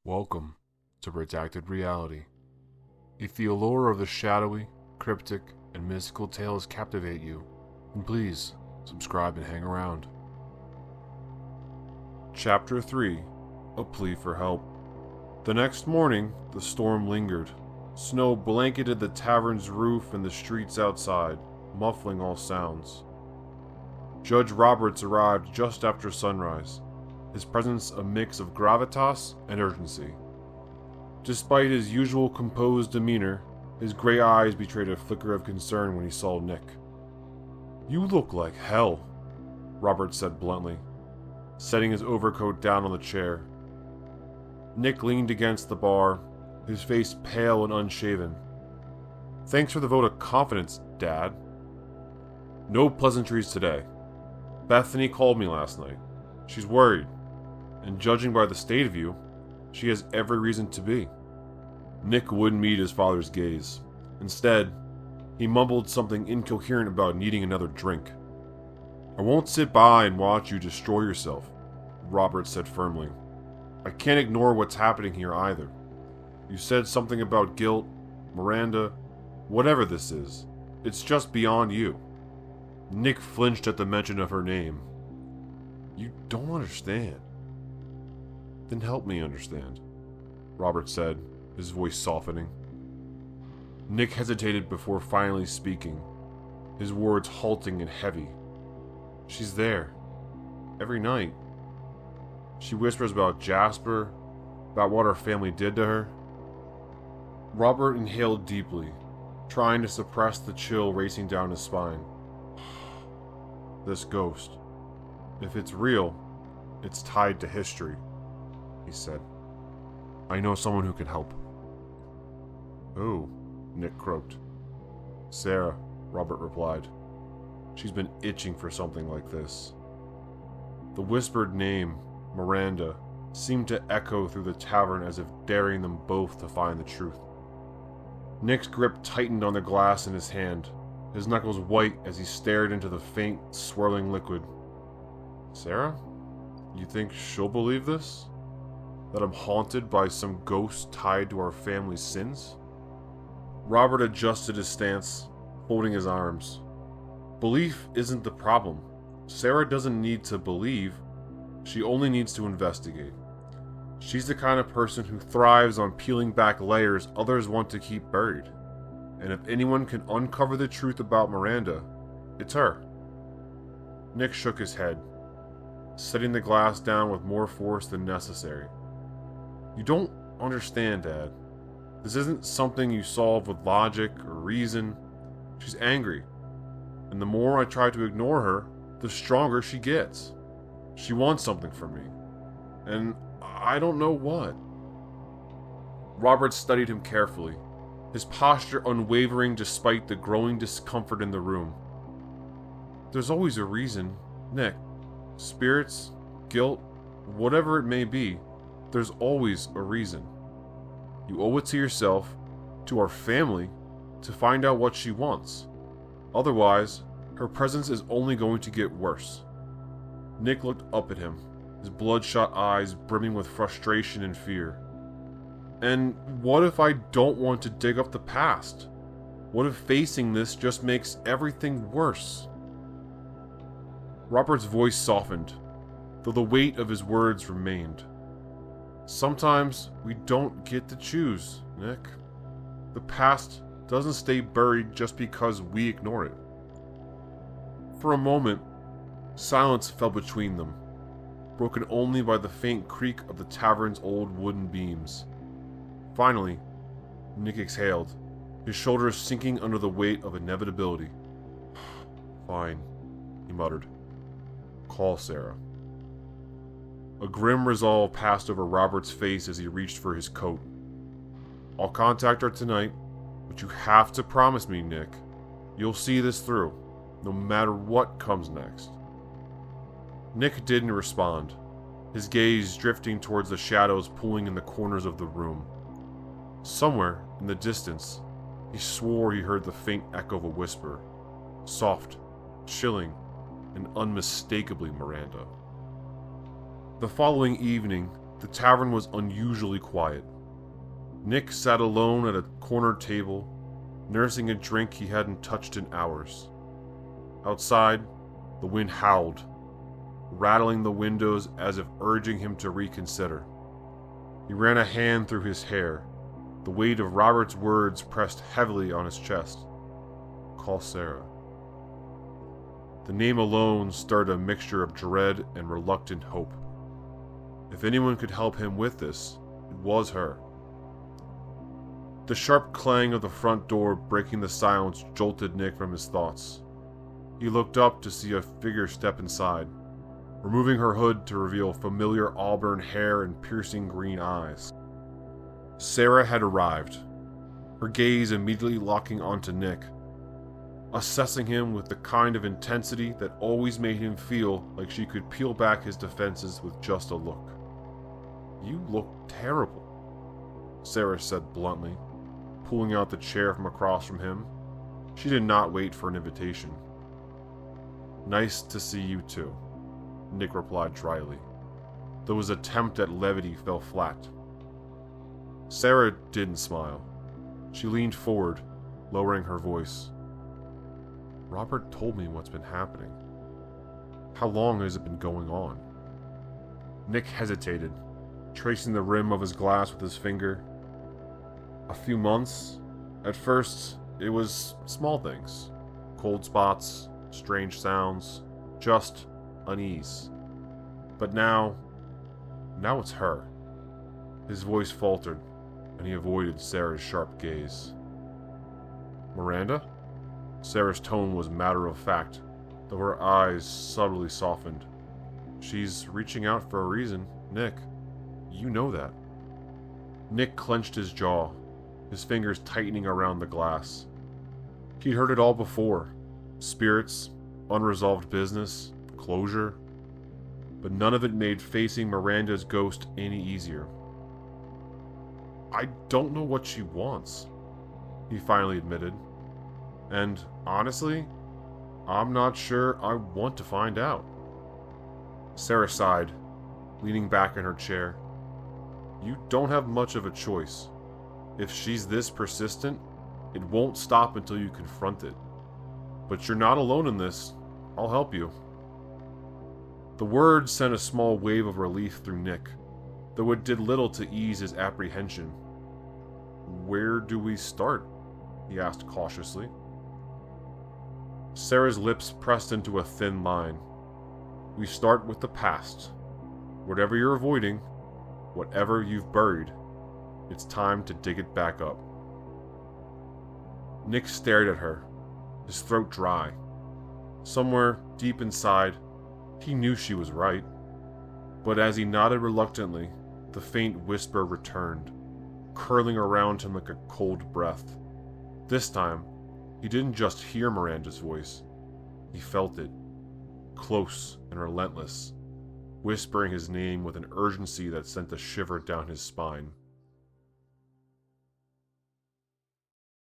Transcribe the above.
Welcome to Redacted Reality. If the allure of the shadowy, cryptic, and mystical tales captivate you, then please subscribe and hang around. Chapter 3: A Plea for Help. The next morning, the storm lingered. Snow blanketed the tavern's roof and the streets outside, muffling all sounds. Judge Roberts arrived just after sunrise, his presence a mix of gravitas and urgency. Despite his usual composed demeanor, his gray eyes betrayed a flicker of concern when he saw Nick. "You look like hell," Roberts said bluntly, setting his overcoat down on the chair. Nick leaned against the bar, his face pale and unshaven. "Thanks for the vote of confidence, Dad." "No pleasantries today. Bethany called me last night. She's worried, and judging by the state of you, she has every reason to be." Nick wouldn't meet his father's gaze. Instead, he mumbled something incoherent about needing another drink. "I won't sit by and watch you destroy yourself," Roberts said firmly. "I can't ignore what's happening here either. You said something about guilt, Miranda, whatever this is. It's just beyond you." Nick flinched at the mention of her name. "You don't understand." "Then help me understand," Robert said, his voice softening. Nick hesitated before finally speaking, his words halting and heavy. "She's there. Every night. She whispers about Jasper, about what our family did to her." Robert inhaled deeply, trying to suppress the chill racing down his spine. "This ghost, if it's real, it's tied to history," he said. "I know someone who can help." "Who?" Nick croaked. "Sarah," Robert replied. "She's been itching for something like this." The whispered name, Miranda, seemed to echo through the tavern as if daring them both to find the truth. Nick's grip tightened on the glass in his hand, his knuckles white as he stared into the faint, swirling liquid. "Sarah? You think she'll believe this? That I'm haunted by some ghost tied to our family's sins?" Robert adjusted his stance, folding his arms. "Belief isn't the problem. Sarah doesn't need to believe. She only needs to investigate. She's the kind of person who thrives on peeling back layers others want to keep buried. And if anyone can uncover the truth about Miranda, it's her." Nick shook his head, setting the glass down with more force than necessary. "You don't understand, Dad. This isn't something you solve with logic or reason. She's angry, and the more I try to ignore her, the stronger she gets. She wants something from me, and I don't know what." Robert studied him carefully, his posture unwavering despite the growing discomfort in the room. "There's always a reason, Nick. Spirits, guilt, whatever it may be, there's always a reason. You owe it to yourself, to our family, to find out what she wants. Otherwise, her presence is only going to get worse." Nick looked up at him, his bloodshot eyes brimming with frustration and fear. "And what if I don't want to dig up the past? What if facing this just makes everything worse?" Robert's voice softened, though the weight of his words remained. "Sometimes we don't get to choose, Nick. The past doesn't stay buried just because we ignore it." For a moment, silence fell between them, broken only by the faint creak of the tavern's old wooden beams. Finally, Nick exhaled, his shoulders sinking under the weight of inevitability. "Fine," he muttered. "Call Sarah." A grim resolve passed over Robert's face as he reached for his coat. "I'll contact her tonight, but you have to promise me, Nick. You'll see this through, no matter what comes next." Nick didn't respond, his gaze drifting towards the shadows pooling in the corners of the room. Somewhere in the distance, he swore he heard the faint echo of a whisper, soft, chilling, and unmistakably Miranda. The following evening, The tavern was unusually quiet. Nick sat alone at a corner table, nursing a drink he hadn't touched in hours. Outside, the wind howled, rattling the windows as if urging him to reconsider. He ran a hand through his hair, the weight of Robert's words pressed heavily on his chest. Call Sarah. The name alone stirred a mixture of dread and reluctant hope. If anyone could help him with this, it was her. The sharp clang of the front door breaking the silence jolted Nick from his thoughts. He looked up to see a figure step inside, removing her hood to reveal familiar auburn hair and piercing green eyes. Sarah had arrived, her gaze immediately locking onto Nick, assessing him with the kind of intensity that always made him feel like she could peel back his defenses with just a look. You look terrible, Sarah said bluntly, pulling out the chair from across from him. She did not wait for an invitation. Nice to see you too, Nick replied dryly, though his attempt at levity fell flat. Sarah didn't smile. She leaned forward, lowering her voice. Robert told me what's been happening. How long has it been going on? Nick hesitated, tracing the rim of his glass with his finger. A few months. At first, it was small things. Cold spots, strange sounds, just unease. But now it's her. His voice faltered, and he avoided Sarah's sharp gaze. Miranda? Sarah's tone was matter-of-fact, though her eyes subtly softened. She's reaching out for a reason, Nick. You know that. Nick clenched his jaw, his fingers tightening around the glass. He'd heard it all before. Spirits, unresolved business, closure. But none of it made facing Miranda's ghost any easier. I don't know what she wants, he finally admitted. And honestly, I'm not sure I want to find out. Sarah sighed, leaning back in her chair. You don't have much of a choice. If she's this persistent, it won't stop until you confront it. But you're not alone in this. I'll help you. The words sent a small wave of relief through Nick, though it did little to ease his apprehension. Where do we start? He asked cautiously. Sarah's lips pressed into a thin line. We start with the past. Whatever you're avoiding, whatever you've buried, it's time to dig it back up. Nick stared at her, his throat dry. Somewhere deep inside, he knew she was right. But as he nodded reluctantly, the faint whisper returned, curling around him like a cold breath. This time, he didn't just hear Miranda's voice. He felt it, close and relentless, whispering his name with an urgency that sent a shiver down his spine.